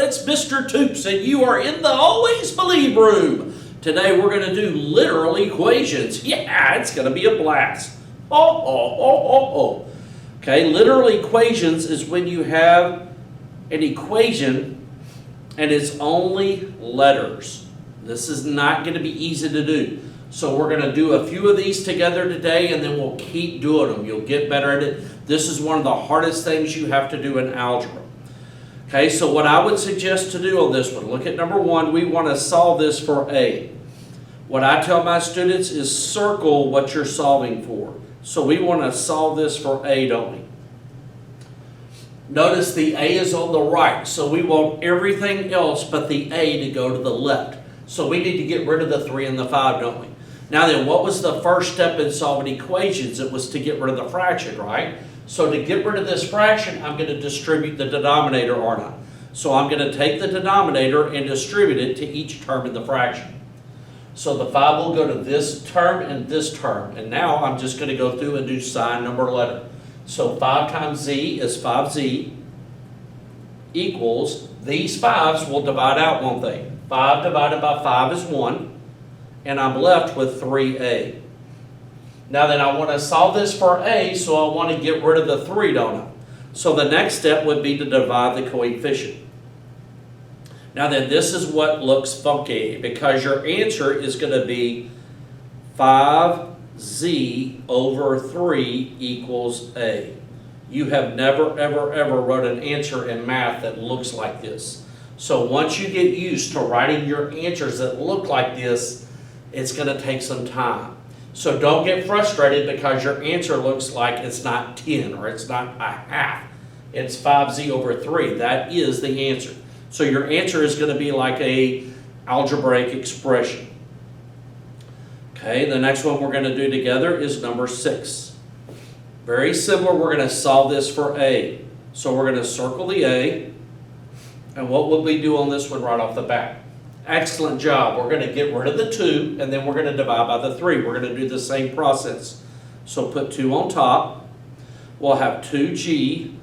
it's Mr. Toups, and you are in the Always Believe room. Today we're going to do literal equations. Yeah, it's going to be a blast. Okay, literal equations is when you have an equation and it's only letters. This is not going to be easy to do. So we're going to do a few of these together today, and then we'll keep doing them. You'll get better at it. This is one of the hardest things you have to do in algebra. Okay, so what I would suggest to do on this one, look at number one, we want to solve this for A. What I tell my students is circle what you're solving for. So we want to solve this for A, don't we? Notice the A is on the right, so we want everything else but the A to go to the left. So we need to get rid of the 3 and the 5, don't we? Now then, what was the first step in solving equations? It was to get rid of the fraction, right? So to get rid of this fraction, I'm going to distribute the denominator, aren't I? So I'm going to take the denominator and distribute it to each term in the fraction. So the 5 will go to this term and this term. And now I'm just going to go through and do sign, number, letter. So 5 times z is 5z equals, these 5s will divide out, won't they? 5 divided by 5 is 1, and I'm left with 3a. Now then, I want to solve this for a, so I want to get rid of the 3, don't I? So the next step would be to divide the coefficient. Now then, this is what looks funky, because your answer is going to be 5z over 3 equals a. You have never, ever, ever wrote an answer in math that looks like this. So once you get used to writing your answers that look like this, it's going to take some time. So don't get frustrated because your answer looks like it's not 10 or it's not a half. It's 5z over 3. That is the answer. So your answer is going to be like a algebraic expression. Okay, the next one we're going to do together is number 6. Very similar, we're going to solve this for a. So we're going to circle the a. And what would we do on this one right off the bat? Excellent job. We're going to get rid of the 2, and then we're going to divide by the 3. We're going to do the same process. So put 2 on top. We'll have 2g,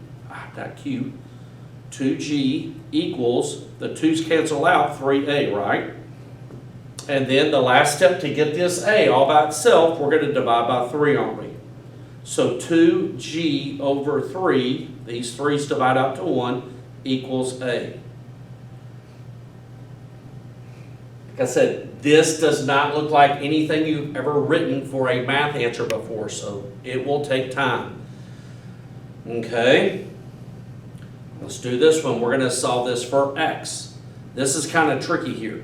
not q, 2g equals, the 2's cancel out, 3a, right? And then the last step to get this a all by itself, we're going to divide by 3, aren't we? So 2g over 3, these 3's divide out to 1, equals a. Like I said, this does not look like anything you've ever written for a math answer before, so it will take time. Okay, let's do this one. We're going to solve this for x. This is kind of tricky here.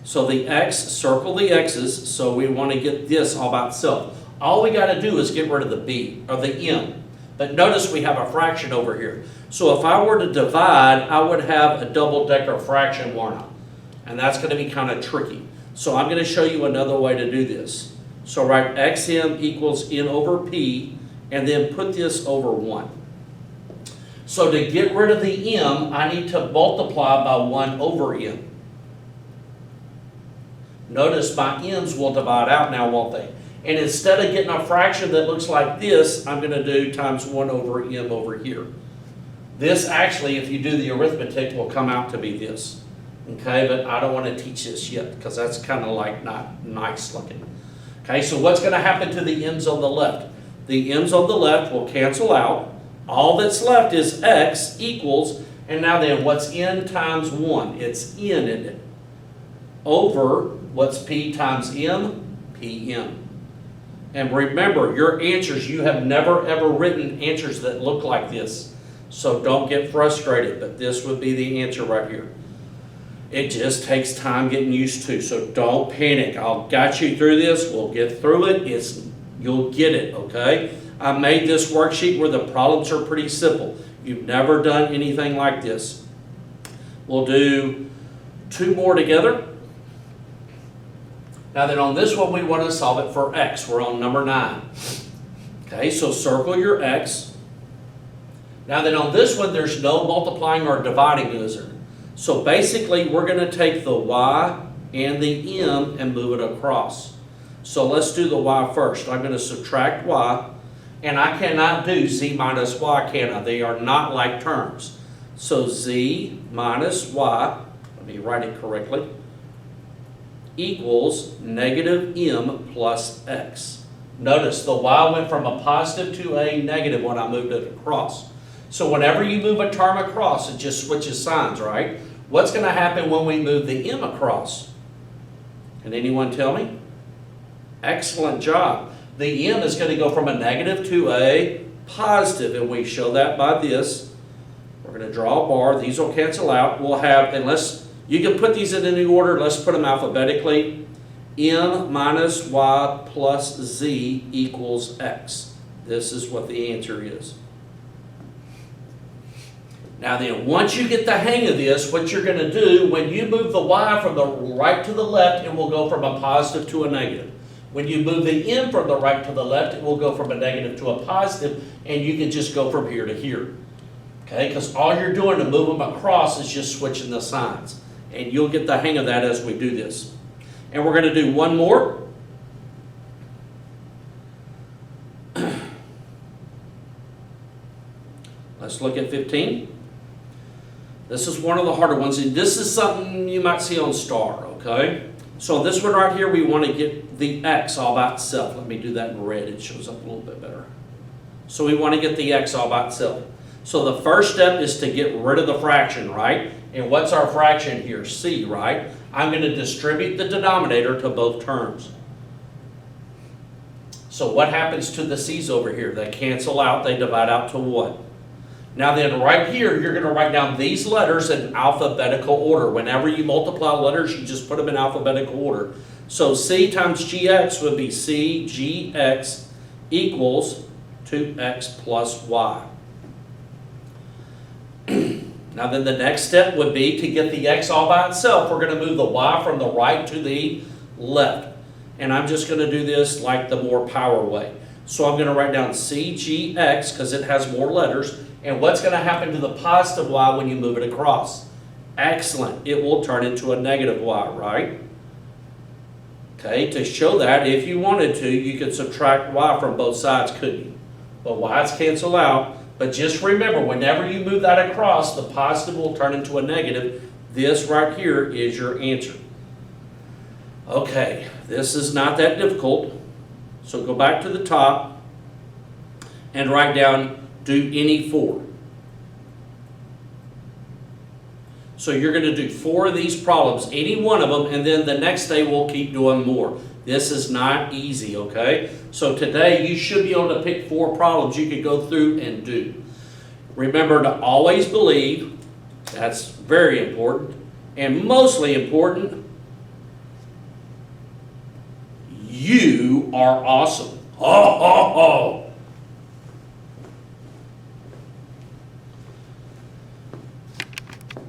So the x, circle the x's, so we want to get this all by itself. All we got to do is get rid of the b, or the m. But notice we have a fraction over here. So if I were to divide, I would have a double-decker fraction, wouldn't I? And that's going to be kind of tricky. So I'm going to show you another way to do this. So write xm equals n over p, and then put this over 1. So to get rid of the m, I need to multiply by 1 over m. Notice my m's will divide out now, won't they? And instead of getting a fraction that looks like this, I'm going to do times 1 over m over here. This actually, if you do the arithmetic, will come out to be this. Okay, but I don't want to teach this yet because that's kind of like not nice looking. Okay, so what's going to happen to the m's on the left? The m's on the left will cancel out. All that's left is x equals, and now then, what's n times 1? It's n, isn't it? Over, what's p times m? pm. And remember, your answers, you have never ever written answers that look like this. So don't get frustrated, but this would be the answer right here. It just takes time getting used to, so don't panic. I'll guide you through this. We'll get through it. You'll get it, okay? I made this worksheet where the problems are pretty simple. You've never done anything like this. We'll do 2 more together. Now then on this one, we want to solve it for x. We're on number 9. Okay, so circle your x. Now then on this one, there's no multiplying or dividing, is there? So basically, we're going to take the y and the m and move it across. So let's do the y first. I'm going to subtract y, and I cannot do z minus y, can I? They are not like terms. So z minus y, let me write it correctly, equals negative m plus x. Notice the y went from a positive to a negative when I moved it across. So whenever you move a term across, it just switches signs, right? What's going to happen when we move the m across? Can anyone tell me? Excellent job. The m is going to go from a negative to a positive, and we show that by this. We're going to draw a bar. These will cancel out. We'll have, unless you can put these in any order, let's put them alphabetically. M minus y plus z equals x. This is what the answer is. Now then, once you get the hang of this, what you're going to do, when you move the y from the right to the left, it will go from a positive to a negative. When you move the m from the right to the left, it will go from a negative to a positive, and you can just go from here to here. Okay, because all you're doing to move them across is just switching the signs. And you'll get the hang of that as we do this. And we're going to do one more. Let's look at 15. This is one of the harder ones, and this is something you might see on STAR, okay? So this one right here, we want to get the x all by itself. Let me do that in red. It shows up a little bit better. So we want to get the x all by itself. So the first step is to get rid of the fraction, right? And what's our fraction here? C, right? I'm going to distribute the denominator to both terms. So what happens to the c's over here? They cancel out. They divide out to 1. Now then, right here, you're going to write down these letters in alphabetical order. Whenever you multiply letters, you just put them in alphabetical order. So c times gx would be c gx equals 2x plus y. Now then, the next step would be to get the x all by itself. We're going to move the y from the right to the left. And I'm just going to do this like the more power way. So I'm going to write down cgx because it has more letters. And what's going to happen to the positive y when you move it across? Excellent. It will turn into a negative y, right? Okay, to show that, if you wanted to, you could subtract y from both sides, couldn't you? But y's cancel out. But just remember, whenever you move that across, the positive will turn into a negative. This right here is your answer. Okay, this is not that difficult. So go back to the top and write down do any 4. So you're going to do 4 of these problems, any one of them, and then the next day we'll keep doing more. This is not easy, okay? So today you should be able to pick 4 problems you could go through and do. Remember to always believe, that's very important, and mostly important, you are awesome. Ho, ho, ho.